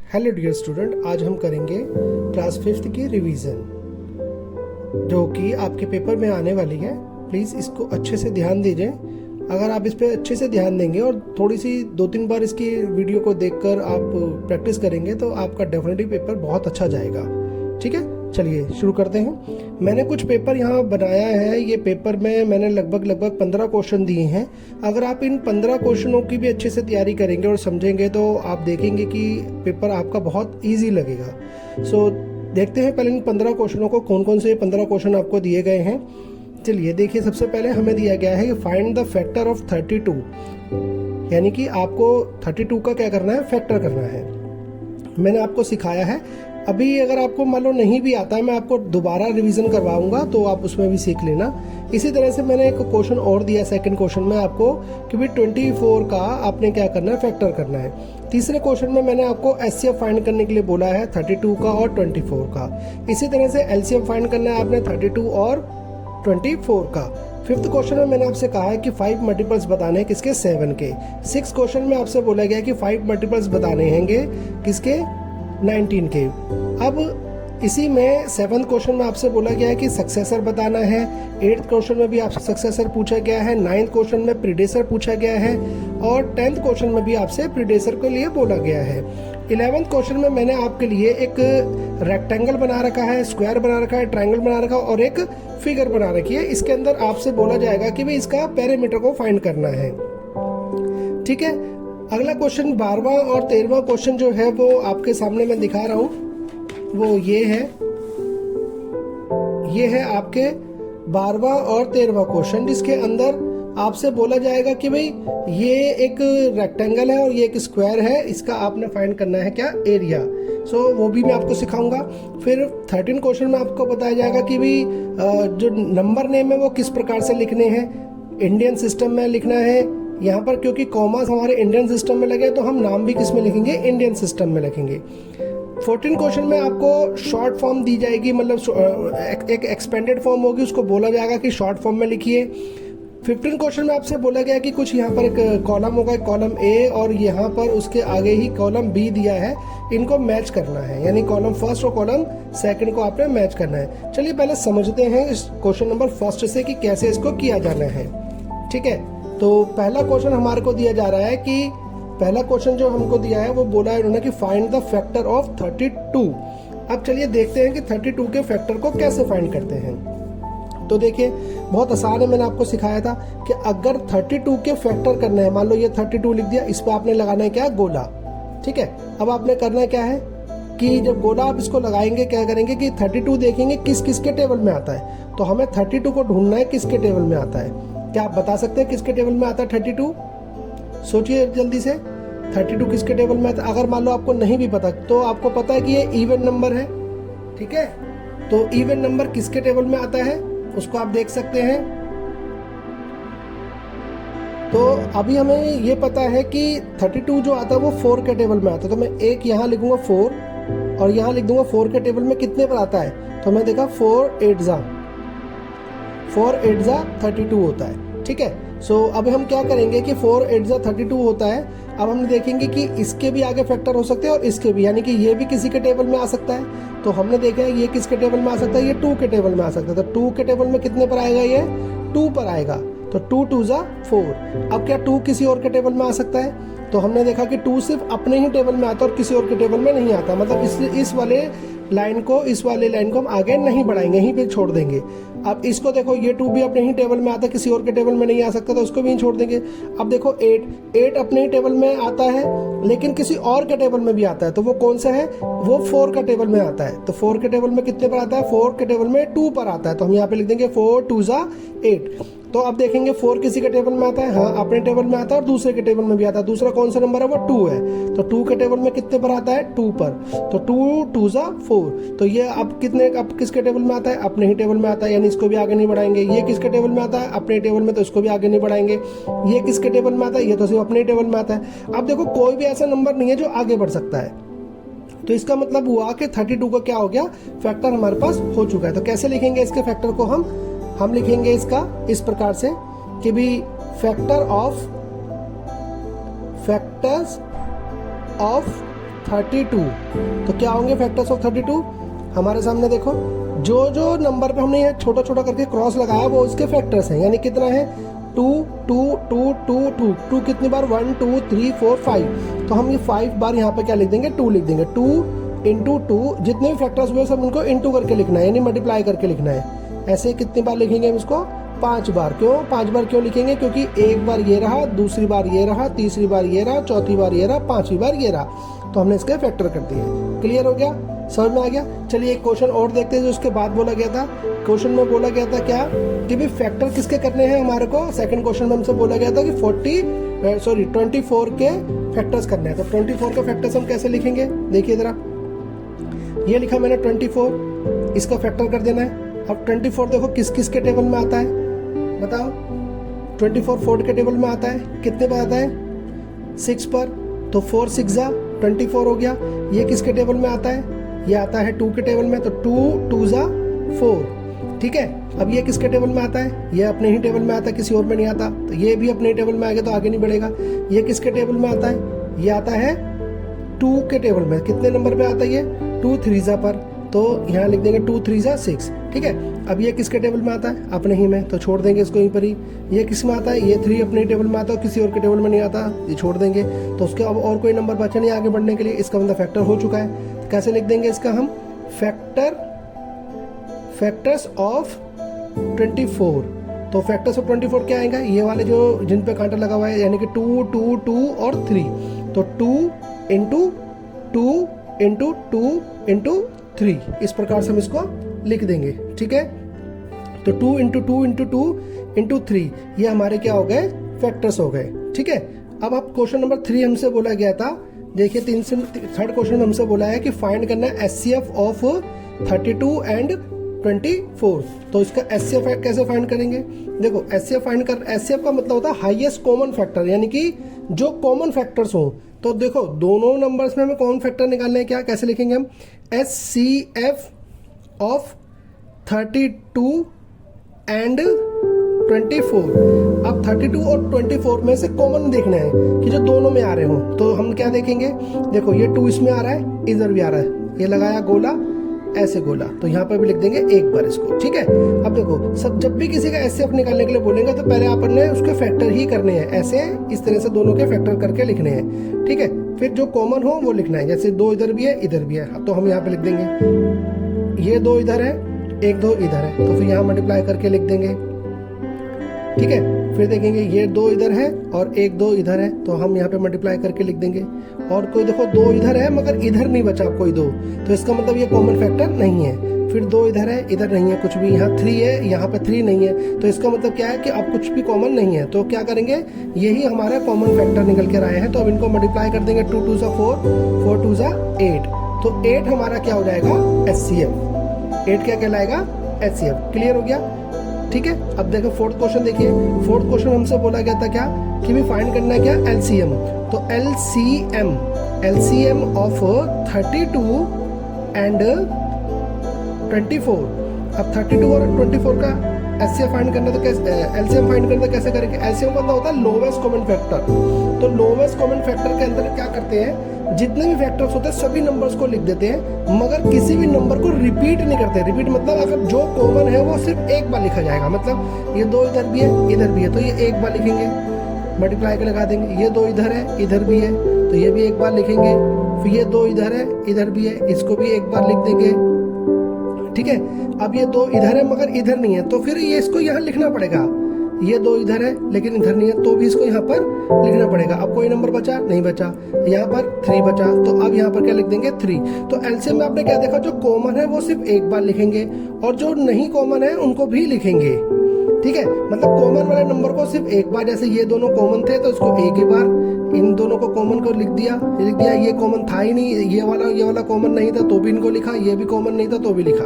Hello dear student, आज हम करेंगे क्लास 5th की रिवीजन जो कि आपके पेपर में आने वाली है। प्लीज़ इसको अच्छे से ध्यान दीजिए। अगर आप इस पर अच्छे से ध्यान देंगे और थोड़ी सी 2-3 बार इसकी वीडियो को देखकर आप प्रैक्टिस करेंगे तो आपका डेफिनेटली पेपर बहुत अच्छा जाएगा। ठीक है, चलिए शुरू करते हैं। मैंने कुछ पेपर यहाँ बनाया है। ये पेपर में मैंने लगभग 15 क्वेश्चन दिए हैं। अगर आप इन 15 क्वेश्चनों की भी अच्छे से तैयारी करेंगे और समझेंगे तो आप देखेंगे कि पेपर आपका बहुत इजी लगेगा। सो देखते हैं पहले इन 15 क्वेश्चनों को, कौन कौन से 15 क्वेश्चन आपको दिए गए हैं। चलिए देखिए, सबसे पहले हमें दिया गया है कि फाइंड द फैक्टर ऑफ 32, यानी कि आपको 32 का क्या करना है, फैक्टर करना है। मैंने आपको सिखाया है। अभी अगर आपको मान लो नहीं भी आता है, मैं आपको दोबारा रिवीजन करवाऊंगा तो आप उसमें भी सीख लेना। इसी तरह से मैंने एक क्वेश्चन और दिया सेकंड क्वेश्चन में आपको कि भाई 24 का आपने क्या करना है, फैक्टर करना है। तीसरे क्वेश्चन में मैंने आपको एचसीएफ फाइंड करने के लिए बोला है 32 का और 24 का। इसी तरह से एलसीएम फाइंड करना है आपने 32 और 24 का। फिफ्थ क्वेश्चन में मैंने आपसे कहा है कि 5 मल्टीपल्स बताने हैं किसके, 7 के। सिक्स क्वेश्चन में आपसे बोला गया कि 5 मल्टीपल्स बताने हैंगे किसके, 19 के। अब इसी में 7th क्वेश्चन में आपसे बोला गया है कि सक्सेसर बताना है। 8th क्वेश्चन में भी आपसे सक्सेसर पूछा गया है। 9th क्वेश्चन में प्रीडेसर पूछा गया है और 10th क्वेश्चन में भी आपसे प्रीडेसर के लिए बोला गया है। 11th क्वेश्चन में मैंने आपके लिए एक रेक्टेंगल बना रखा है, स्क्वायर बना रखा है, ट्रायंगल बना रखा है और एक फिगर बना रखी है। इसके अंदर आपसे बोला जाएगा कि भाई इसका पेरीमीटर को फाइंड करना है। ठीक है, अगला क्वेश्चन 12वां और 13वां क्वेश्चन जो है वो आपके सामने मैं दिखा रहा हूँ। वो ये है आपके 12वां और 13वां क्वेश्चन, जिसके अंदर आपसे बोला जाएगा कि भाई ये एक रेक्टेंगल है और ये एक स्क्वायर है, इसका आपने फाइंड करना है क्या, एरिया। सो वो भी मैं आपको सिखाऊंगा। फिर 13 क्वेश्चन में आपको बताया जाएगा कि भाई जो नंबर नेम है वो किस प्रकार से लिखने हैं। इंडियन सिस्टम में लिखना है यहाँ पर, क्योंकि कॉमास हमारे इंडियन सिस्टम में लगे तो हम नाम भी किस में लिखेंगे, इंडियन सिस्टम में लिखेंगे। 14 क्वेश्चन में आपको शॉर्ट फॉर्म दी जाएगी, मतलब एक एक्सपेंडेड फॉर्म होगी, उसको बोला जाएगा कि शॉर्ट फॉर्म में लिखिए। 15 क्वेश्चन में आपसे बोला गया कि कुछ यहाँ पर एक कॉलम होगा, कॉलम ए और यहाँ पर उसके आगे ही कॉलम बी दिया है, इनको मैच करना है, यानी कॉलम फर्स्ट और कॉलम सेकंड को आपने मैच करना है। चलिए पहले समझते हैं इस क्वेश्चन नंबर फर्स्ट से कि कैसे इसको किया जाना है। ठीक है, तो पहला क्वेश्चन हमारे को दिया जा रहा है कि पहला क्वेश्चन जो हमको दिया है वो बोला है उन्होंने कि फाइंड द फैक्टर ऑफ 32। अब चलिए देखते हैं कि 32 के फैक्टर को कैसे फाइंड करते हैं। तो देखिए बहुत आसान है, मैंने आपको सिखाया था कि अगर 32 के फैक्टर करने हैं, मान लो ये 32 लिख दिया, इस पर आपने लगाना है क्या, गोला। ठीक है, अब आपने करना क्या है कि जब गोला आप इसको लगाएंगे क्या करेंगे कि 32 देखेंगे किस किस के टेबल में आता है। तो हमें 32 को ढूंढना है किसके टेबल में आता है। क्या आप बता सकते हैं किसके टेबल में आता है 32? सोचिए जल्दी से, 32 किसके टेबल में आता है। अगर मान लो आपको नहीं भी पता तो आपको पता है कि ये इवन नंबर है। ठीक है, तो इवन नंबर किसके टेबल में आता है उसको आप देख सकते हैं। तो अभी हमें ये पता है कि 32 जो आता है वो 4 के टेबल में आता है। तो मैं एक यहाँ लिखूंगा 4 और यहाँ लिख दूंगा 4 के टेबल में कितने पर आता है। तो मैं देखा 4 8 जा 32 होता है। ठीक है, सो अब हम क्या करेंगे कि 4 8 जा 32 होता है। अब हम देखेंगे कि इसके भी आगे फैक्टर हो सकते हैं और इसके भी, यानी कि ये भी किसी के टेबल में आ सकता है। तो हमने देखा है ये किसके टेबल में आ सकता है, ये 2 के टेबल में आ सकता है। तो 2 के टेबल में कितने पर आएगा, ये 2 पर आएगा। तो 2 2 जा 4। अब क्या 2 किसी और के टेबल में आ सकता है। तो हमने देखा कि 2 सिर्फ अपने ही टेबल में आता है और किसी और के टेबल में नहीं आता, मतलब इस वाले लाइन को हम आगे नहीं बढ़ाएंगे, यहीं पे छोड़ देंगे। अब इसको देखो, ये 2 भी अपने ही टेबल में आता है, किसी और के टेबल में नहीं आ सकता, तो उसको भी छोड़ देंगे। अब देखो 8 अपने ही टेबल में आता है लेकिन किसी और के टेबल में भी आता है। तो वो कौन सा है, वो 4 का टेबल में आता है। तो 4 के टेबल में कितने पर आता है, 4 के टेबल में 2 पर आता है। तो हम यहाँ पे लिख देंगे 4 2 जा 8। तो अब देखेंगे 4 किसी के टेबल में आता है, हाँ अपने टेबल में आता है और दूसरे के टेबल में भी आता है। दूसरा कौन सा नंबर है, वो 2 है। तो 2 के टेबल में कितने पर आता है, 2 पर। तो 2 2 जा 4। तो ये अब किसके टेबल में आता है, अपने ही टेबल में आता है, यानी इसको भी आगे नहीं बढ़ाएंगे। ये किसके टेबल में आता है, अपने टेबल में, तो इसको भी आगे नहीं बढ़ाएंगे। ये किसके टेबल में आता है, ये तो सिर्फ अपने टेबल में आता है। अब देखो कोई भी ऐसा नंबर नहीं है जो आगे बढ़ सकता है। तो इसका मतलब हुआ कि 32 का क्या हो गया, फैक्टर हमारे पास हो चुका है। तो कैसे लिखेंगे इसके फैक्टर को, हम लिखेंगे इसका इस प्रकार से कि भी फैक्टर्स ऑफ 32। तो क्या होंगे फैक्टर्स ऑफ 32? हमारे सामने देखो, जो जो नंबर पे हमने ये छोटा छोटा करके क्रॉस लगाया वो उसके फैक्टर्स हैं, यानी कितना है 2 2 2 2 2 2 कितनी बार 1 2 3 4 5। तो हम ये 5 बार यहाँ पे क्या लिख देंगे 2 लिख देंगे। 2 इंटू 2, जितने भी फैक्टर्स हुए सब उनको इंटू करके लिखना है, यानी मल्टीप्लाई करके लिखना है। ऐसे कितनी बार लिखेंगे हम इसको 5 बार। क्यों 5 बार क्यों लिखेंगे? क्योंकि एक बार ये रहा, दूसरी बार ये रहा, तीसरी बार ये रहा, चौथी बार ये रहा, पांचवी बार ये रहा। तो हमने इसके फैक्टर कर दिए। क्लियर हो गया? समझ में आ गया? चलिए एक क्वेश्चन और देखते हैं जो उसके बाद बोला गया था। क्वेश्चन में बोला गया था क्या कि भाई फैक्टर किसके करने हैं हमारे को। सेकंड क्वेश्चन में हमसे बोला गया था कि 24 के फैक्टर्स करने हैं। तो 24 के फैक्टर्स हम कैसे लिखेंगे? देखिए जरा, ये लिखा मैंने 24, इसका फैक्टर कर देना है। अब 24 देखो किस किस के टेबल में आता है बताओ। 24 4 के टेबल में आता है, कितने पर आता है 6 पर। तो 4 6 जा 24 हो गया। ये किसके टेबल में आता है? ये आता है 2 के टेबल में, तो 2 2 जा 4। ठीक है, अब ये किसके टेबल में आता है? ये अपने ही टेबल में आता है, किसी और में नहीं आता। तो ये भी अपने ही टेबल में आ गया, तो आगे नहीं बढ़ेगा। ये किसके टेबल में आता है? ये आता है 2 के टेबल में। कितने नंबर पे आता है ये? 2 3 जा पर। तो यहाँ लिख देंगे 2 3 जा 6। ठीक है, अब ये किसके टेबल में आता है? अपने ही में, तो छोड़ देंगे इसको यहीं पर ही। ये किस में आता है? ये 3 अपने टेबल में आता है, किसी और के टेबल में नहीं आता, ये छोड़ देंगे। तो उसके अब और कोई नंबर बचा नहीं आगे बढ़ने के लिए, इसका मतलब फैक्टर हो चुका है। तो कैसे लिख देंगे इसका हम? Factors of 24। तो फैक्टर्स ऑफ 24 क्या आएगा? ये वाले जो जिन पे कांटा लगा हुआ है, यानी कि 2 2 2 और 3। तो 2 इंटू 2 इंटू 2 इंटू 3, इस प्रकार से हम इसको लिख देंगे। ठीक है, तो 2 इंटू 2 इंटू 2 इंटू 3, ये हमारे क्या हो गए? फैक्टर्स हो गए। ठीक है, अब आप क्वेश्चन नंबर 3 हमसे बोला गया था। देखिए थर्ड क्वेश्चन में हमसे बोला है कि फाइंड करना है एचसीएफ ऑफ 32 एंड 24। तो इसका एचसीएफ कैसे फाइंड करेंगे? देखो एचसीएफ का मतलब होता है हाईएस्ट कॉमन फैक्टर, यानी कि जो कॉमन फैक्टर्स हो। तो देखो दोनों नंबर्स में हमें कॉमन फैक्टर निकालने हैं। क्या कैसे लिखेंगे हम? HCF of 32 and 24। अब 32 और 24 में से कॉमन देखना है कि जो दोनों में आ रहे हो। तो हम क्या देखेंगे? देखो ये 2 इसमें आ रहा है, इधर भी आ रहा है, ये लगाया गोला, ऐसे गोला, तो यहाँ पर भी लिख देंगे एक बार इसको। ठीक है, अब देखो सब जब भी किसी का एचसीएफ निकालने के लिए बोलेंगे तो पहले आपने उसके फैक्टर ही करने हैं, ऐसे इस तरह से दोनों के फैक्टर करके लिखने हैं। ठीक है, फिर जो कॉमन हो वो लिखना है। जैसे 2 इधर भी है, इधर भी है, तो हम यहाँ पे लिख देंगे ये 2 इधर है, 1 2 इधर है, तो फिर यहाँ मल्टीप्लाई करके लिख देंगे। ठीक है, फिर देखेंगे ये 2 इधर है और 1 2 इधर है, तो हम यहाँ पे मल्टीप्लाई करके लिख देंगे। और कोई देखो 2 इधर है मगर इधर नहीं बचा कोई 2, तो इसका मतलब ये कॉमन फैक्टर नहीं है। फिर 2 इधर है, इधर नहीं है कुछ भी, यहाँ 3 है, यहाँ पे 3 नहीं है, तो इसका मतलब क्या है कि अब कुछ भी कॉमन नहीं है। तो क्या करेंगे? यही हमारा कॉमन फैक्टर निकल के आए हैं, तो अब इनको मल्टीप्लाई कर देंगे। 2 2 जा 4, 4 2 जा 8, तो 8 हमारा क्या हो जाएगा? एचसीएफ। 8 क्या कहलाएगा? एचसीएफ। क्लियर हो गया? ठीक है, अब देखो फोर्थ क्वेश्चन देखिए। फोर्थ क्वेश्चन हमसे बोला गया था क्या कि भी फाइंड करना है क्या? एलसीएम। तो एलसीएम ऑफ 32 एंड 24। अब 32 और 24 का एचसीएफ फाइंड करना तो कैसे, एलसीएम फाइंड करना कैसे करेंगे? एलसीएम का मतलब होता है लोवेस्ट कॉमन फैक्टर। तो लोवेस्ट कॉमन फैक्टर के अंदर क्या करते हैं, जितने भी फैक्टर्स होते हैं सभी नंबर्स को लिख देते हैं, मगर किसी भी नंबर को रिपीट नहीं करते। रिपीट मतलब अगर जो कॉमन है वो सिर्फ एक बार लिखा जाएगा। मतलब ये 2 इधर भी है, इधर भी है, तो ये एक बार लिखेंगे, मल्टीप्लाई के लगा देंगे। ये 2 इधर है, इधर भी है, तो ये भी एक बार लिखेंगे। फिर ये 2 इधर है, इधर भी है, इसको भी एक बार लिख देंगे। ठीक है, अब ये 2 इधर है मगर इधर नहीं है, तो फिर ये इसको यहाँ लिखना पड़ेगा। ये 2 इधर है लेकिन इधर नहीं है, तो भी इसको यहाँ पर लिखना पड़ेगा। अब कोई नंबर बचा? नहीं बचा। यहाँ पर 3 बचा, तो अब यहाँ पर क्या लिख देंगे? 3। तो एलसीएम में आपने क्या देखा, जो कॉमन है वो सिर्फ एक बार लिखेंगे और जो नहीं कॉमन है उनको भी लिखेंगे। ठीक है, मतलब कॉमन वाले नंबर को सिर्फ एक बार, जैसे ये दोनों कॉमन थे तो इसको एक ही बार, इन दोनों को कॉमन को लिख दिया। ये कॉमन था ही नहीं, ये वाला कॉमन नहीं था तो भी इनको लिखा, ये भी कॉमन नहीं था तो भी लिखा।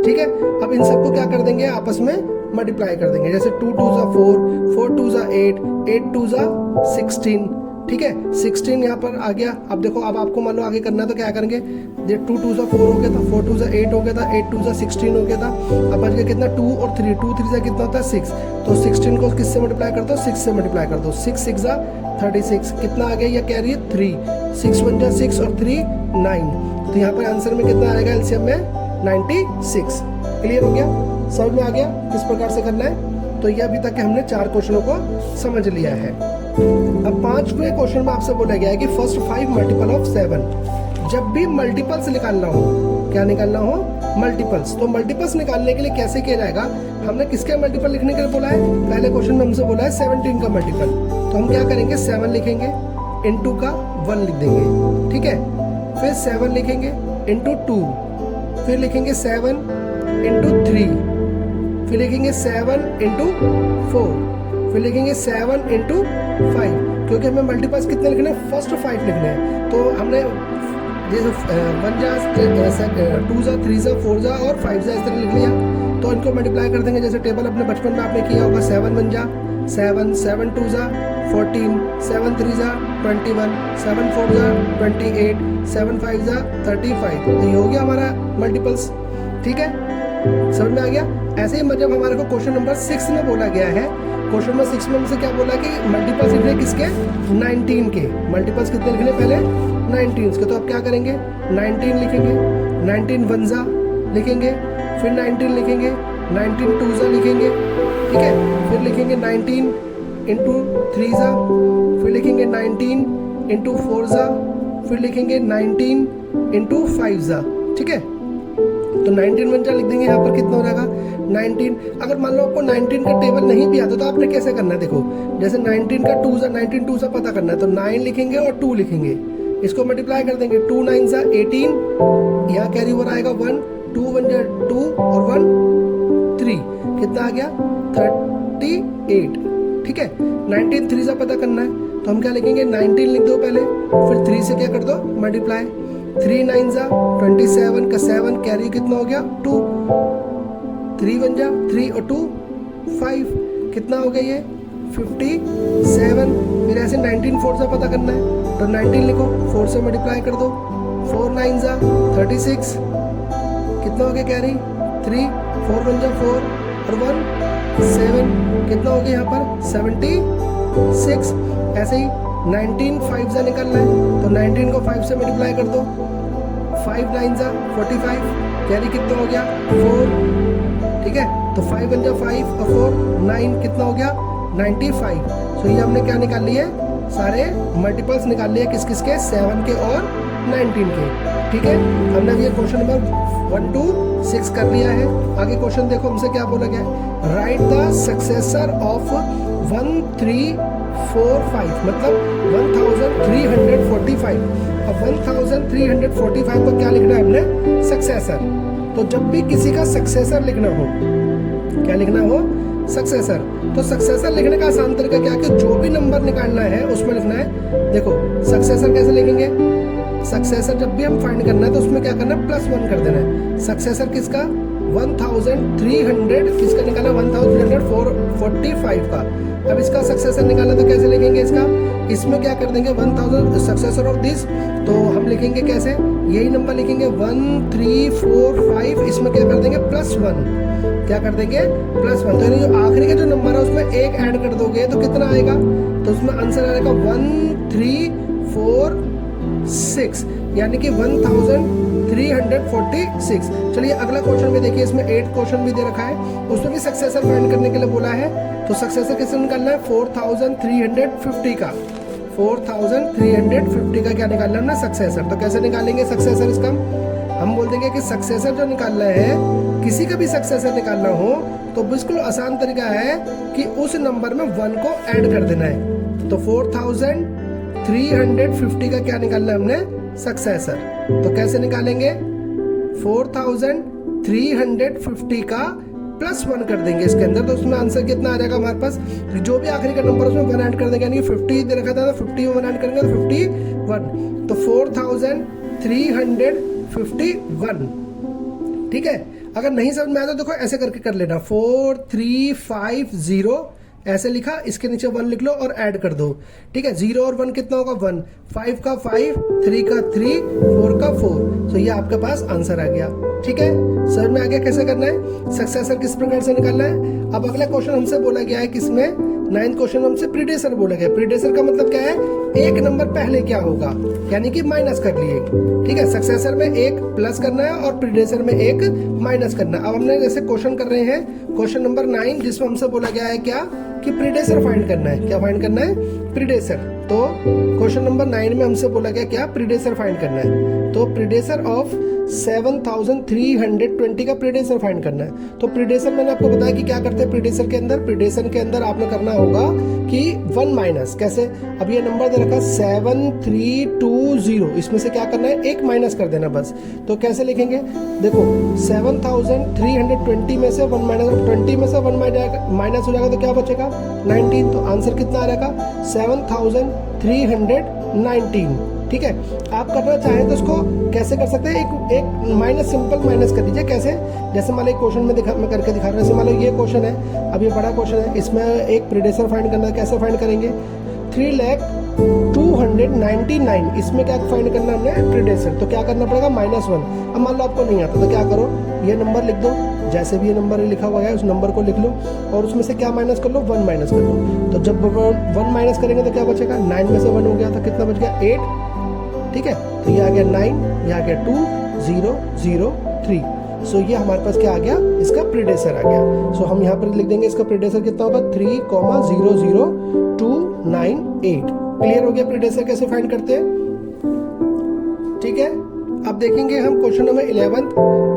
ठीक है, अब इन सबको क्या कर देंगे? आपस में मल्टीप्लाई कर देंगे। जैसे 2 2 जा 4, 4 2 जा 8, 8 2 जा 16। ठीक है, 16 यहाँ पर आ गया। अब देखो, अब आपको मान लो आगे करना है तो क्या करेंगे? ये 2 2 सा 4 हो गया था, 4 2 सा 8 हो गया था, 8 2 सा 16 हो गया था। अब बच गया कितना 2 और 3, 2 3 सा कितना होता है 6, तो 16 को किससे मल्टीप्लाई कर दो 6 से मल्टीप्लाई कर दो, 6 6 सा 36, कितना आ गया ये कैरी है 3, 6 1 जा 6 और 3 9, तो यहाँ पर आंसर में कितना आएगा एलसीएम में 96। क्लियर हो गया, समझ में आ गया किस प्रकार से करना है। तो ये अभी तक हमने 4 क्वेश्चनों को समझ लिया है। अब 5वें क्वेश्चन में आपसे बोला गया है कि फर्स्ट 5 मल्टीपल ऑफ 7। जब भी मल्टीपल्स निकालना हो, क्या निकालना हो मल्टीपल्स, तो मल्टीपल्स निकालने के लिए कैसे किया जाएगा, हमने किसके मल्टीपल लिखने के लिए बोला है, पहले क्वेश्चन में हमसे बोला है 17 का मल्टीपल, तो हम क्या करेंगे 7 लिखेंगे, इनटू का 1 लिख देंगे, ठीक है, फिर 7 लिखेंगे इनटू 2, फिर लिखेंगे 7 इनटू 3, फिर लिखेंगे 7 इनटू 4, फिर लिखेंगे 7 इनटू 5, क्योंकि हमें मल्टीपल्स कितने लिखने हैं, फर्स्ट 5 लिखने हैं, तो हमने जैसे 1 जा 2 जा 3 जा 4 जा और 5 जा इस तरह लिख लिया, तो इनको मल्टीप्लाई कर देंगे जैसे टेबल अपने बचपन में आपने किया होगा, 7 1 जा 7, 7 2 जा 14, 7 3 जा 21, 7 4 जा 28, 7 5 जा 35, तो ये हो गया हमारा मल्टीपल्स, ठीक है, समझ में आ गया। ऐसे ही मतलब हमारे को क्वेश्चन नंबर 6 में बोला गया है, क्वेश्चन नंबर 6 में हमसे क्या बोला कि मल्टीपल्स लिखने किसके 19 के, मल्टीपल्स कितने लिखने पहले 19 के, तो आप क्या करेंगे 19 लिखेंगे, 19 1 जा लिखेंगे, फिर 19 लिखेंगे, 19 2 जा लिखेंगे, ठीक है, फिर लिखेंगे 19 इंटू 3 जा, फिर लिखेंगे 19 इंटू 4 जा, फिर लिखेंगे 19 इंटू 5 जा, ठीक है, तो 19 1 जा लिख देंगे, यहाँ पर कितना हो जाएगा 19। अगर मान लो आपको 19 का टेबल नहीं भी आता तो आपने कैसे करना है, देखो जैसे 19 का 2 जा 19 2 सा पता करना है, तो 9 लिखेंगे और 2 लिखेंगे, इसको मल्टीप्लाई कर देंगे, 2 9 जा 18, यहाँ कैरी ओवर आएगा 1, 2 1 जा 2 और 1 3, कितना आ गया 38, ठीक है, 19 3 जा पता करना है, तो हम क्या लिखेंगे 19 लिख दो पहले, फिर 3 से क्या कर दो मल्टीप्लाई, 3 9 जा 27 का 7 कैरी कितना हो गया 2, 3 1 जा 3 और 2 5, कितना हो गया ये 57, फिर ऐसे 19 4 से पता करना है, तो 19 लिखो 4 से मल्टीप्लाई कर दो, 4 9 जा 36, कितना हो गया कैरी 3, 4 1 जा 4 और 1 7, कितना हो गया यहाँ पर 76, ऐसे ही 19 5 जा निकलना है, तो 19 को 5 से मल्टीप्लाई कर दो, 5 9 जा 45, कैरी कितना हो गया 4, ठीक है, तो 5 1 जा 5 और 4 9, कितना हो गया 95, तो ये हमने क्या निकाल लिए सारे मल्टीपल्स निकाल लिए किस किस के 7 के और 19 के, ठीक है, हमने ये क्वेश्चन नंबर 1 2 6 कर लिया है। आगे क्वेश्चन देखो हमसे क्या बोला गया है, राइट द सक्सेसर ऑफ 1 3 4 5, मतलब 1345, अब 1345 को क्या लिखना है हमने सक्सेसर, तो जब भी किसी का सक्सेसर लिखना हो, क्या लिखना हो सक्सेसर, तो सक्सेसर लिखने का आसान तरीका क्या है कि जो भी नंबर निकालना है उसमें लिखना है, देखो सक्सेसर कैसे लिखेंगे, सक्सेसर जब भी हम फाइंड करना है तो उसमें क्या करना है +1 कर देना है, सक्सेसर किसका 1300, किसका निकाला 1345 का, अब इसका सक्सेसर निकाला तो कैसे लिखेंगे इसका, इसमें क्या कर देंगे 1000 सक्सेसर ऑफ दिस, तो हम लिखेंगे कैसे, यही नंबर लिखेंगे 1 3 4 5, इसमें क्या कर देंगे +1, क्या कर देंगे +1, तो जो आखिरी का जो नंबर है उसमें एक ऐड कर दोगे तो कितना आएगा, तो उसमें आंसर आएगा 1 3 4 6, यानी कि 1346। चलिए अगला क्वेश्चन में देखिए, इसमें 8 क्वेश्चन भी दे रखा है, उसमें भी सक्सेसर फाइंड करने के लिए बोला है, तो सक्सेसर किससे निकालना है 4350 का, 4350 का क्या निकालना है ना सक्सेसर, तो कैसे निकालेंगे सक्सेसर इसका, हम बोल देंगे कि सक्सेसर जो निकालना है, किसी का भी सक्सेसर निकालना हो तो बिल्कुल आसान तरीका है कि उस नंबर में 1 को ऐड कर देना है, तो 4350 का क्या निकालना है हमने सक्सेसर, तो कैसे निकालेंगे 4350 का +1 कर देंगे इसके अंदर, तो उसमें आंसर कितना आ जाएगा हमारे पास, जो भी आखिरी का नंबर उसमें 1 ऐड कर देंगे, यानी 50 दे रखा था तो 50 में 1 ऐड करेंगे तो 51, तो 4351, ठीक है। अगर नहीं समझ में आया तो देखो ऐसे करके कर लेना 4350 ऐसे लिखा, इसके नीचे 1 लिख लो और ऐड कर दो। ठीक है, 0 और 1 कितना होगा 1, 5 का 5, 3 का 3, 4 का 4। तो ये आपके पास आंसर आ गया। ठीक है, समझ में आ गया कैसे करना है, सक्सेसर किस प्रकार से निकालना है। अब अगला क्वेश्चन हमसे बोला गया है किसमें, 9th क्वेश्चन हमसे प्रीडेसर बोला गया। प्रीडेसर का मतलब क्या है, एक नंबर पहले क्या होगा, यानी कि माइनस कर लिए। ठीक है, सक्सेसर में एक प्लस करना है और प्रीडेसर में एक माइनस करना है। अब हमने जैसे क्वेश्चन कर रहे हैं क्वेश्चन नंबर 9, जिसमें हमसे बोला गया है क्या कि प्रीडेसर फाइंड करना है। क्या फाइंड करना है, प्रीडेसर। तो क्वेश्चन नंबर 9 में हमसे बोला गया क्या, प्रीडेसर फाइंड करना है। तो प्रीडेसर ऑफ 7320 का प्रीडेसर फाइंड करना है। तो प्रीडेसर मैंने आपको बताया कि क्या करते हैं प्रीडेसर के अंदर। प्रीडेसर के अंदर आपने करना होगा कि 1 माइनस, कैसे, अब ये नंबर दे रखा 7320, इसमें से क्या करना है, एक माइनस कर देना बस। तो कैसे लिखेंगे, देखो 7320 में से 1 माइनस, 20 में से 1 माइनस हो जाएगा तो क्या बचेगा 19। तो आंसर कितना आ जाएगा 7319। ठीक है, आप करना चाहें तो इसको कैसे कर सकते हैं, एक माइनस, सिंपल माइनस कर दीजिए। कैसे, जैसे मान लो एक क्वेश्चन में मैं करके दिखा रहा हूँ। जैसे मान लो ये क्वेश्चन है, अब ये बड़ा क्वेश्चन है, इसमें एक प्रीडेसर फाइंड करना है। कैसे फाइंड करेंगे, 3,299, इसमें क्या फाइंड करना है हमने, प्रीडेसर। तो क्या करना पड़ेगा -1। अब मान लो आपको नहीं आता तो क्या करो, ये नंबर लिख दो, जैसे भी ये नंबर लिखा हुआ है उस नंबर को लिख लो और उसमें से क्या माइनस कर लो, 1 माइनस कर लो। तो जब 1 माइनस करेंगे तो क्या बचेगा, 9 में से 1 हो गया तो कितना बच गया 8। ठीक है, तो ये आ गया 9, ये आ गया 2003। सो ये हमारे पास क्या आ गया, इसका प्रीडेसर आ गया। सो हम यहाँ पर लिख देंगे इसका प्रीडेसर कितना होगा 3,00298। क्लियर हो गया प्रीडेसर कैसे फाइंड करते हैं। ठीक है, अब देखेंगे हम क्वेश्चन नंबर 11,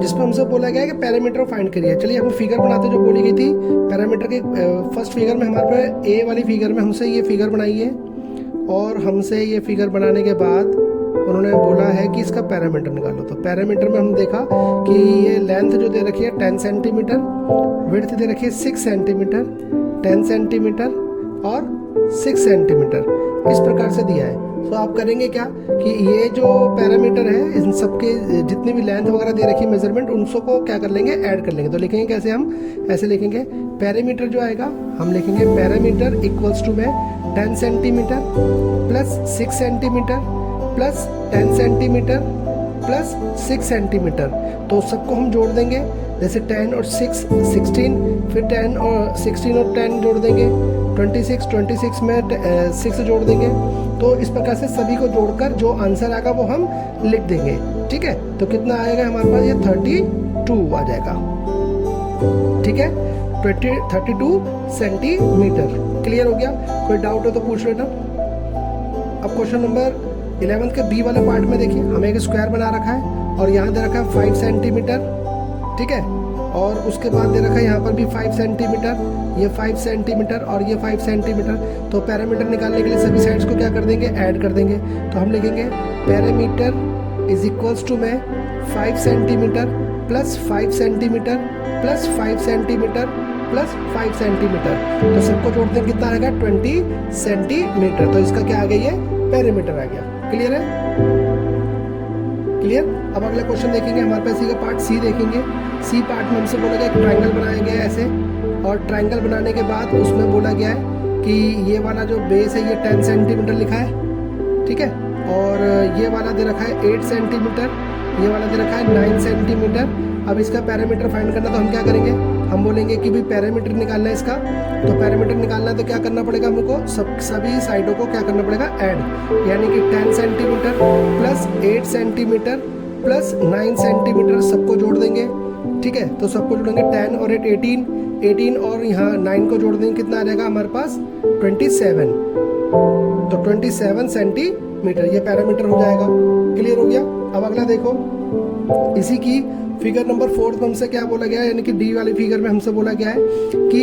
जिसमें हमसे बोला गया है कि पैरामीटर फाइंड करिए। चलिए हम फिगर बनाते जो बोली गई थी पैरामीटर के फर्स्ट फिगर में, हमारे पास ए वाली फिगर में हमसे ये फिगर बनाई है और हमसे ये फिगर बनाने के बाद उन्होंने बोला है कि इसका पैरामीटर निकालो। तो पैरामीटर में हम देखा कि ये लेंथ जो दे रखी है 10 सेंटीमीटर, विड्थ दे रखी है 6 सेंटीमीटर, 10 सेंटीमीटर और 6 सेंटीमीटर, इस प्रकार से दिया है। तो आप करेंगे क्या कि ये जो पैरामीटर है इन सबके जितनी भी लेंथ वगैरह दे रखी है मेजरमेंट, उन सबको क्या कर लेंगे, ऐड कर लेंगे। तो लिखेंगे कैसे, हम ऐसे लिखेंगे, पैरामीटर जो आएगा हम लिखेंगे पैरामीटर इक्वल्स टू में 10 centimetre plus 6 centimetre plus 10 centimetre plus 6 centimetre. तो सबको हम जोड़ देंगे, जैसे 10 और 6 16, फिर 10 और 16 और 10 जोड़ देंगे 26 में 6 जोड़ देंगे। तो इस प्रकार से सभी को जोड़कर जो आंसर आएगा वो हम लिख देंगे। ठीक है, तो कितना आएगा हमारे पास, ये 32 आ जाएगा। ठीक है, 32 सेंटीमीटर। क्लियर हो गया, कोई डाउट हो तो पूछ लेना। अब क्वेश्चन नंबर 11 के बी वाले पार्ट में देखिए, हमें एक स्क्वायर बना रखा है और यहाँ दे रखा है 5 सेंटीमीटर। ठीक है, और उसके बाद दे रखा है यहाँ पर भी 5 सेंटीमीटर, ये 5 सेंटीमीटर और ये 5 सेंटीमीटर। तो पैरामीटर निकालने के लिए सभी साइड्स को क्या कर देंगे, ऐड कर देंगे। तो हम लिखेंगे पैरामीटर इज इक्वल्स टू में 5 centimetre plus 5 centimetre plus 5 centimetre plus 5 centimetre. तो सबको जोड़ते हैं कितना आएगा, 20 सेंटीमीटर। तो इसका क्या आ गया, ये पैरामीटर आ गया। क्लियर है, क्लियर। अब अगला क्वेश्चन देखेंगे, हमारे पास सी का पार्ट सी देखेंगे। सी पार्ट में हमसे बोला गया कि ट्रायंगल बनाया गया है ऐसे, और ट्रायंगल बनाने के बाद उसमें बोला गया है कि ये वाला जो बेस है ये 10 सेंटीमीटर लिखा है। ठीक है, और ये वाला दे रखा है 8 सेंटीमीटर, ये वाला दे रखा है 9 सेंटीमीटर। अब इसका पैरामीटर फाइंड करना, तो हम क्या करेंगे, हम बोलेंगे कि भाई पैरामीटर निकालना है इसका। तो पैरामीटर निकालना है तो क्या करना पड़ेगा हमको, सभी साइडों को क्या करना पड़ेगा, ऐड। यानी कि 10 centimetre plus 8 centimetre plus 9 centimetre सबको जोड़ देंगे। ठीक है, तो सबको जोड़ेंगे 10 और 8 18 और यहाँ 9 को जोड़ देंगे, कितना आ जाएगा हमारे पास 27। तो 27 सेंटीमीटर ये पैरामीटर हो जाएगा। क्लियर हो गया। अब अगला देखो, इसी की फिगर नंबर 4 में हमसे क्या बोला गया है, यानी कि डी वाली फिगर में हमसे बोला गया है कि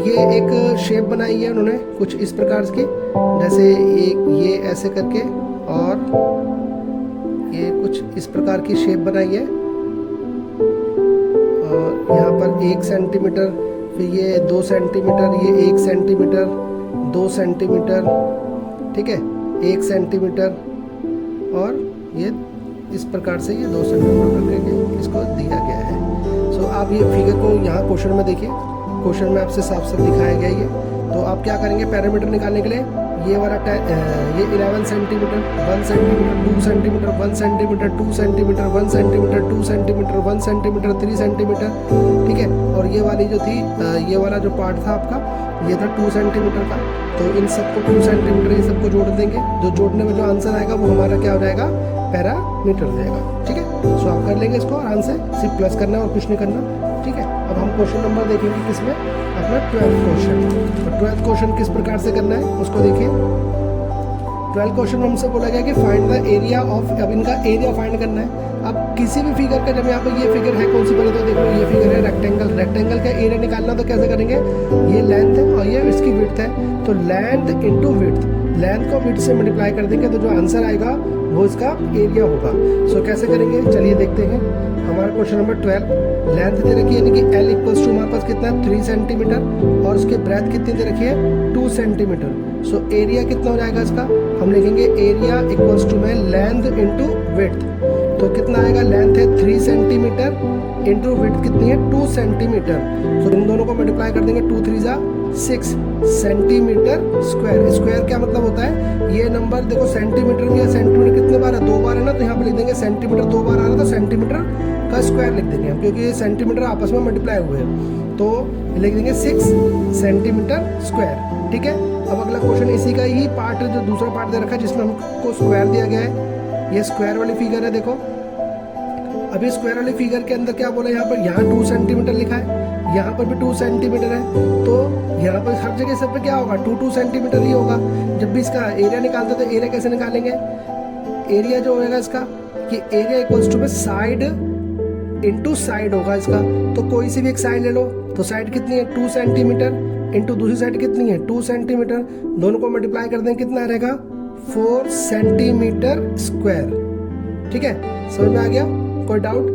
ये एक शेप बनाई है उन्होंने कुछ इस प्रकार की, जैसे ये ऐसे करके और ये कुछ इस प्रकार की शेप बनाई है। और यहाँ पर 1 सेंटीमीटर, फिर ये 2 सेंटीमीटर, ये 1 सेंटीमीटर, 2 सेंटीमीटर, ठीक है, 1 सेंटीमीटर, और ये इस प्रकार से ये 2 सेंटीमीटर करके इसको दिया गया है। सो आप ये फिगर को यहाँ क्वेश्चन में देखिए, क्वेश्चन में आपसे साफ साफ दिखाया गया ये। तो तो आप क्या करेंगे पैरामीटर निकालने के लिए, ये वाला ये 11 centimetre, 1 centimetre, 2 centimetre, 1 centimetre, 2 centimetre, 1 centimetre, 2 centimetre, 1 centimetre, 3 centimetre, ठीक है। और ये वाली जो थी, ये वाला जो पार्ट था आपका, ये था 2 सेंटीमीटर का। तो इन सबको 2 सेंटीमीटर ये सबको जोड़ देंगे, जो जोड़ने में जो आंसर आएगा वो हमारा क्या हो जाएगा, पैरामीटर जाएगा, ठीक है। सो आप कर लेंगे इसको आराम से, सिर्फ प्लस करना है और कुछ नहीं करना, ठीक है। अब हम क्वेश्चन नंबर देखेंगे किसमें, अपना 12th क्वेश्चन। तो 12th क्वेश्चन किस प्रकार से करना है उसको देखिए। 12th क्वेश्चन में हमसे बोला गया कि फाइंड द एरिया ऑफ, अब इनका एरिया फाइंड करना है। अब किसी भी फिगर का, जब यहाँ पर ये फिगर है कौन सी, पहले तो देखो ये फिगर है रेक्टेंगल, रेक्टेंगल का एरिया निकालना तो कैसे करेंगे, ये लेंथ है और ये इसकी विड्थ है, तो लेंथ इंटू विड्थ, लेंथ को विड्थ से मल्टीप्लाई कर देंगे तो जो आंसर आएगा वो इसका एरिया होगा। सो कैसे करेंगे, चलिए देखते हैं। हमारा क्वेश्चन नंबर 12, लेंथ दे रखी है यानी कि L इक्वल्स टू हमारे पास कितना है 3 सेंटीमीटर और उसके ब्रेथ कितनी दे रखी है 2 सेंटीमीटर। सो एरिया कितना हो जाएगा इसका, हम लिखेंगे एरिया इक्वल्स टू में लेंथ इंटू विड्थ। तो कितना आएगा, लेंथ है 3 सेंटीमीटर इंटू विड्थ कितनी है 2 सेंटीमीटर। तो इन दोनों को मल्टीप्लाई कर देंगे, 2 3 जा 6 सेंटीमीटर स्क्वायर। स्क्वायर क्या मतलब होता है, ये नंबर देखो सेंटीमीटर भी है, सेंटीमीटर कितने बार है 2 बार है ना, तो यहाँ पे लिख देंगे सेंटीमीटर 2 बार आ रहा है तो सेंटीमीटर का स्क्वायर लिख देंगे हम, क्योंकि ये सेंटीमीटर आपस में मल्टीप्लाई हुए हैं, तो लिख देंगे 6 सेंटीमीटर स्क्वायर, ठीक है। अब अगला क्वेश्चन इसी का ही पार्ट, जो दूसरा पार्ट दे रखा है जिसमें हमको स्क्वायर दिया गया है, ये स्क्वायर वाली फिगर है देखो। अभी स्क्वायर वाली फिगर के अंदर क्या बोला, यहाँ 2 सेंटीमीटर लिखा है, यहाँ पर भी 2 सेंटीमीटर है, तो यहाँ पर हर जगह सब पे क्या होगा 2 सेंटीमीटर ही होगा। जब भी इसका एरिया निकालते तो एरिया कैसे निकालेंगे, एरिया जो होगा इसका कि एरिया इक्वल्स टू में साइड इंटू साइड होगा इसका। तो कोई सी भी एक साइड ले लो, तो साइड कितनी है 2 सेंटीमीटर इंटू दूसरी साइड कितनी है 2 सेंटीमीटर, दोनों को मल्टीप्लाई कर दें कितना रहेगा 4 सेंटीमीटर स्क्वायर, ठीक है। समझ में आ गया, कोई डाउट।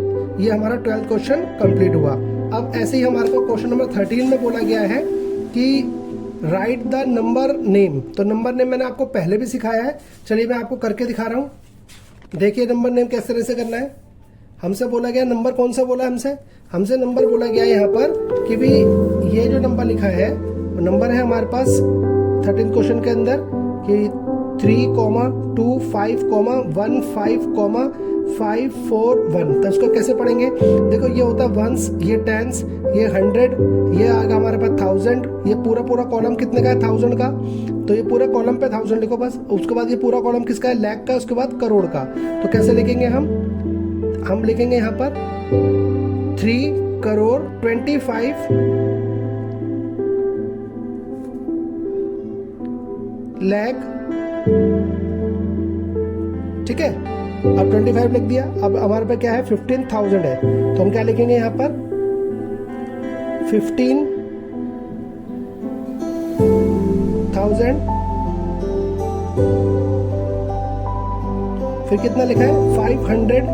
ये हमारा 12th क्वेश्चन कंप्लीट हुआ। अब ऐसे ही हमारे को क्वेश्चन नंबर 13 में बोला गया है कि राइट द नंबर नेम। तो नंबर नेम मैंने आपको पहले भी सिखाया है, चलिए मैं आपको करके दिखा रहा हूँ। देखिए नंबर नेम किस तरह से करना है। हमसे बोला गया नंबर कौन सा बोला, हमसे नंबर बोला गया यहाँ पर कि भाई ये जो नंबर लिखा है वो नंबर है हमारे पास 13 क्वेश्चन के अंदर कि 3,25,15,5,4,1। तो इसको कैसे पढ़ेंगे, देखो ये होता है वंस, ये टेंस, ये 100, ये आएगा हमारे पास 1000। ये पूरा कॉलम कितने का है 1000 का, तो ये पूरा कॉलम पे 1000 लिखो बस। उसके बाद ये पूरा कॉलम किसका है लाख का, उसके बाद करोड़ का। तो कैसे लिखेंगे हम लिखेंगे यहाँ पर 3 करोड़ 25 लाख, ठीक है। अब 25 लिख दिया। अब हमारे पे क्या है 15,000 है, तो हम क्या लिखेंगे यहाँ पर 15,000, फिर कितना लिखा है 500,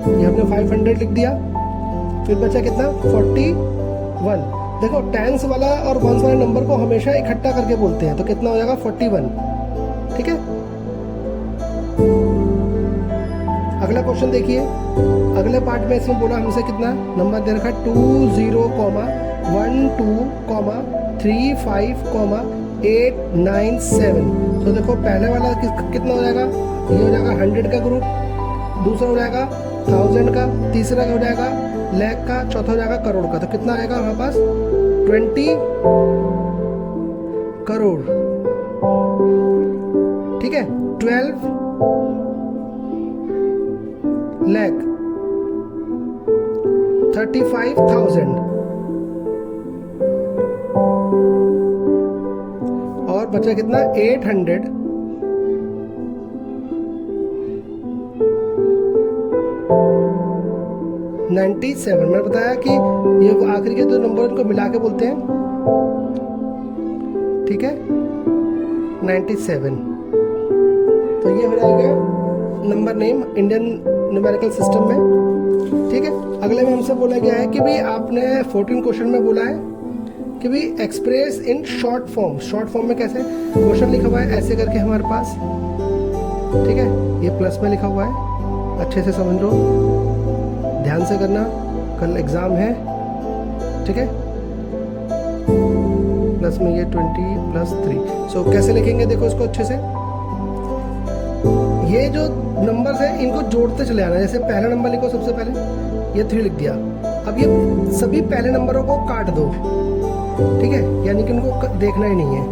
ये हमने 500 लिख दिया। फिर बचा कितना 41। देखो टेंस वाला और वंस वाले नंबर को हमेशा इकट्ठा करके बोलते हैं, तो कितना हो जाएगा 41, ठीक है। अगला क्वेश्चन देखिए, अगले पार्ट में इसमें बोला हमसे कितना नंबर दे रखा 20,12,35,897। तो देखो पहले वाला कितना हो जाएगा, ये हो जाएगा 100 का ग्रुप, दूसरा हो जाएगा 1000 का, तीसरा हो जाएगा लाख का, चौथा हो जाएगा करोड़ का। तो कितना आएगा हमारे पास 20 करोड़, ठीक है। 12 लाख 35,000 और बचा कितना 800 97। मैंने बताया कि ये आखिरी के दो नंबर इनको मिला के बोलते हैं, ठीक है 97। तो ये हो जाएगा number name Indian numerical system में, ठीक है। अगले में हमसे बोला गया है कि भाई आपने 14 क्वेश्चन में बोला है कि भाई express in short form. Short form में कैसे, क्वेश्चन लिखा हुआ है ऐसे करके हमारे पास, ठीक है। ये प्लस में लिखा हुआ है, अच्छे से समझ लो, ध्यान से करना, कल एग्जाम है, ठीक है, प्लस में ये 20 प्लस 3। सो कैसे लिखेंगे देखो इसको अच्छे से, ये जो नंबर्स हैं इनको जोड़ते चले आना। जैसे पहला नंबर लिखो, सबसे पहले ये 3 लिख दिया। अब ये सभी पहले नंबरों को काट दो, ठीक है, यानी कि इनको देखना ही नहीं है।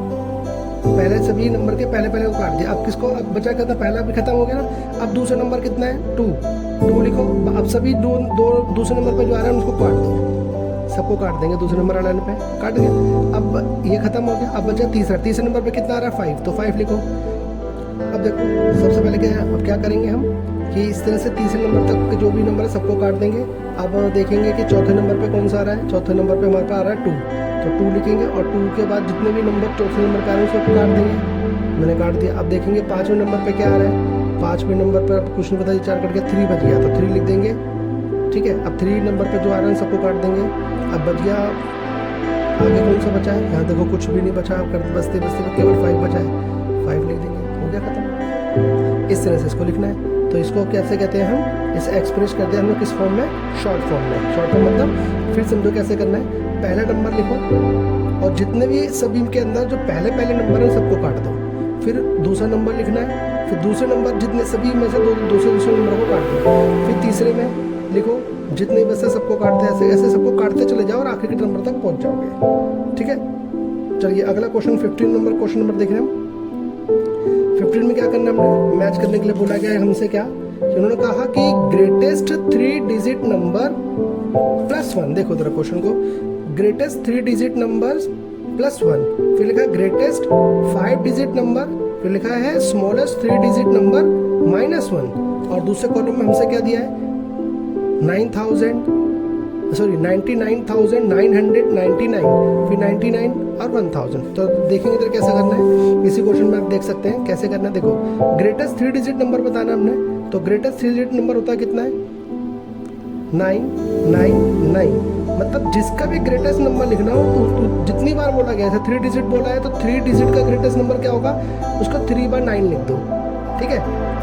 पहले सभी नंबर के पहले पहले को काट दिया। अब किसको, अब बचा कितना, पहला भी खत्म हो गया ना। अब दूसरा नंबर कितना है, 2 लिखो। अब सभी दो दूसरे नंबर पे जो आ रहा है उसको काट दो, सबको काट देंगे दूसरे नंबर वाले पे, काट दिया। अब ये खत्म हो गया। अब बचा तीसरे नंबर पे कितना आ रहा है, 5, तो 5 लिखो। अब देखो सबसे पहले क्या, अब क्या करेंगे हम कि इस तरह से तीसरे नंबर तक के जो भी नंबर है सबको काट देंगे। अब देखेंगे कि चौथे नंबर पे कौन सा आ रहा है। चौथे नंबर पे हमारे पास आ रहा है 2, तो 2 लिखेंगे और 2 के बाद जितने भी नंबर चौथे नंबर पे आ रहे हैं उसको काट देंगे। मैंने काट दिया। अब देखेंगे 5वें नंबर पे क्या आ रहा है। 5वें नंबर पर कुछ नहीं पता, 4 कट गया, 3 बच गया, तो 3 लिख देंगे, ठीक है। अब 3 नंबर पे जो आ रहे हैं सबको काट देंगे। अब बच गया, आगे कौन सा बचा है, यहाँ देखो कुछ भी नहीं बचा, बचते बचते केवल 5 बचा है, 5 लिख देंगे, हो गया खत्म। इस तरह से इसको लिखना है। तो इसको कैसे कहते हैं हम, इसे एक्सप्रेस करते हैं हम लोग किस फॉर्म में, शॉर्ट फॉर्म में। शॉर्ट फॉर्म मतलब फिर समझो कैसे करना है। पहला नंबर लिखो और जितने भी सभी के अंदर जो पहले पहले नंबर है सबको काट दो। फिर दूसरा नंबर लिखना है, फिर दूसरे नंबर जितने सभी में से दूसरे नंबर को काट दो। फिर तीसरे में लिखो जितने बसे सबको काटते हैं, ऐसे ऐसे सबको काटते चले जाओ और आखिरी के नंबर तक पहुंच जाओगे, ठीक है। चलिए अगला क्वेश्चन 15 नंबर क्वेश्चन नंबर देख रहे हैं हम। 15 में क्या करना है, हमने मैच करने के लिए बोला गया है हमसे क्या, कि उन्होंने कहा कि ग्रेटेस्ट 3 डिजिट नंबर +1। देखो जरा क्वेश्चन को, ग्रेटेस्ट 3 डिजिट नंबर +1, फिर लिखा है ग्रेटेस्ट 5 डिजिट नंबर, फिर लिखा है स्मॉलेस्ट 3 डिजिट नंबर -1। और दूसरे कॉलम में हमसे क्या दिया है, 99,999, फिर 99 और 1000। तो देखेंगे इधर कैसे करना है। इसी क्वेश्चन में आप देख सकते हैं कैसे करना है। देखो ग्रेटेस्ट 3 डिजिट नंबर बताना हमने, तो ग्रेटेस्ट 3 डिजिट नंबर होता है कितना है, 999। मतलब जिसका भी ग्रेटेस्ट नंबर लिखना हो तो जितनी बार बोला गया है, 3 डिजिट बोला है तो 3 डिजिट का ग्रेटेस्ट नंबर क्या होगा, उसको 3/9 लिख दो, ठीक है।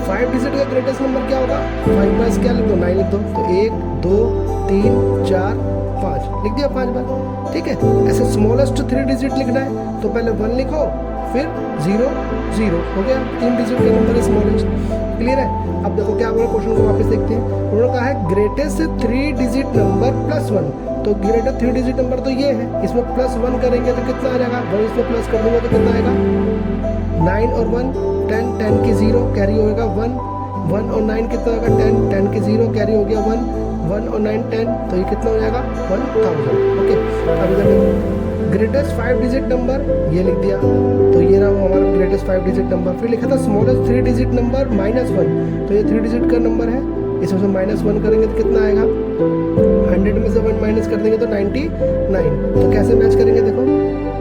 5 डिजिट का ग्रेटेस्ट नंबर क्या होगा, 5 क्या लिख दो, 9 लिख दो। तो 1 2 3 4 5 लिख दिया 5 बार, ठीक है। ऐसे स्मॉलेस्ट 3 डिजिट लिखना है तो पहले 1 लिखो, फिर 0 0, हो गया 3 डिजिट का नंबर है स्मॉलेस्ट। क्लियर है। अब देखो क्या बोला, क्वेश्चन को वापस देखते हैं। उन्होंने कहा है ग्रेटेस्ट 3 डिजिट नंबर +1, तो ग्रेटेस्ट 3 डिजिट नंबर तो ये है, इसमें +1 करेंगे तो कितना आ जाएगा, 1 इसमें प्लस कर दूंगा तो कितना आएगा, 9 और 1 10, 10 की 0 कैरी होगा 1, 1 और 9 कितना होगा 10, 10 की 0 कैरी हो गया 1, 1 और 9 10, तो ये कितना हो जाएगा 1000। ओके, अब इधर ग्रेटेस्ट 5 डिजिट नंबर ये लिख दिया, तो ये रहा वो हमारा ग्रेटेस्ट 5 डिजिट नंबर। फिर लिखा था स्मॉलेस्ट 3 डिजिट नंबर -1, तो ये 3 डिजिट का नंबर है, इसमें से -1 करेंगे तो कितना आएगा, 100 में से 1 माइनस कर देंगे तो 99। तो कैसे मैच करेंगे देखो,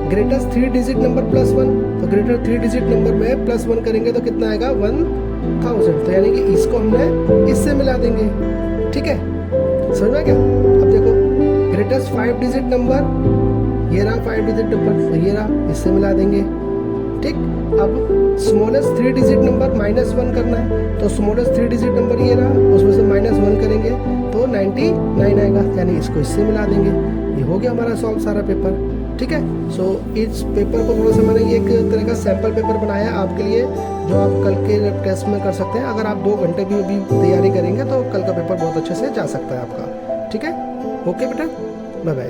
ग्रेटेस्ट 3 डिजिट नंबर +1, तो ग्रेटेस्ट 3 डिजिट नंबर में +1 करेंगे तो कितना आएगा 1000। तो यानी कि इसको हमने इससे मिला देंगे, ठीक है, समझ में क्या। अब देखो ग्रेटेस्ट 5 डिजिट नंबर ये रहा 5 डिजिट नंबर, तो ये रहा, इससे मिला देंगे, ठीक। अब स्मॉलेस्ट 3 डिजिट नंबर -1 करना है, तो स्मॉलेस्ट 3 डिजिट नंबर ये रहा, उसमें से -1 करेंगे तो 99 आएगा, यानी इसको इससे मिला देंगे। ये हो गया हमारा सॉल्व सारा पेपर, ठीक है। सो इस पेपर को थोड़ा सा मैंने ये एक तरह का सैम्पल पेपर बनाया है आपके लिए, जो आप कल के टेस्ट में कर सकते हैं। अगर आप 2 घंटे भी अभी तैयारी करेंगे तो कल का पेपर बहुत अच्छे से जा सकता है आपका, ठीक है। ओके बेटा, बाय बाय।